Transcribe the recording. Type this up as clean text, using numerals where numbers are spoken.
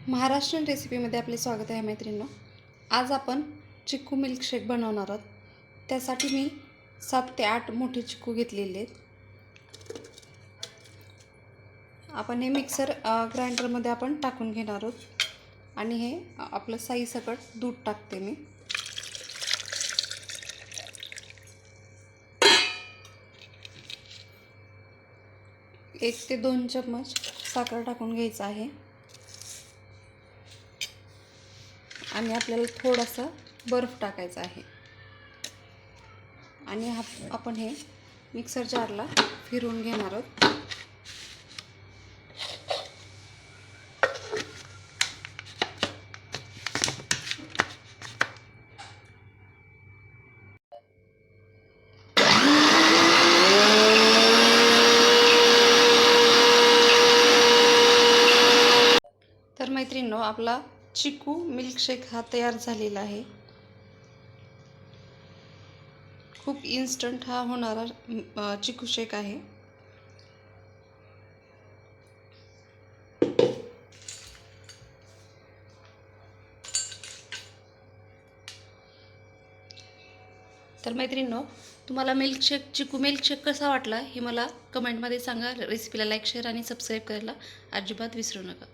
महाराष्ट्रीयन रेसिपीमध्ये आपले स्वागत आहे मैत्रिणींनो। आज आपण चिक्कू मिल्कशेक बनवणार आहोत। त्यासाठी मी 7 ते 8 मोठे चिक्कू घेतलेले आहेत। आपण हे मिक्सर ग्राइंडरमध्ये आपण टाकून घेणार आहोत आणि हे आपलं साई सकट दूध टाकते मी। एक ते 2 चम्मच साखर टाकून घ्यायचं आहे आणि आपल्याला थोडासा बर्फ टाकायचा आहे आणि आपण हे मिक्सर जारला फिरवून घेणार आहोत। तर मैत्रिणींनो, आपला चिक्कू मिल्कशेक हा तयार झालेला आहे। खूप इन्स्टंट हा होणारा चिक्कू शेक आहे। तर मैत्रिणींनो, तुम्हाला चिक्कू मिल्कशेक कसा वाटला हे मला कमेंटमध्ये सांगा। रेसिपीला लाईक, शेअर आणि सबस्क्राईब करायला अजिबात विसरू नका।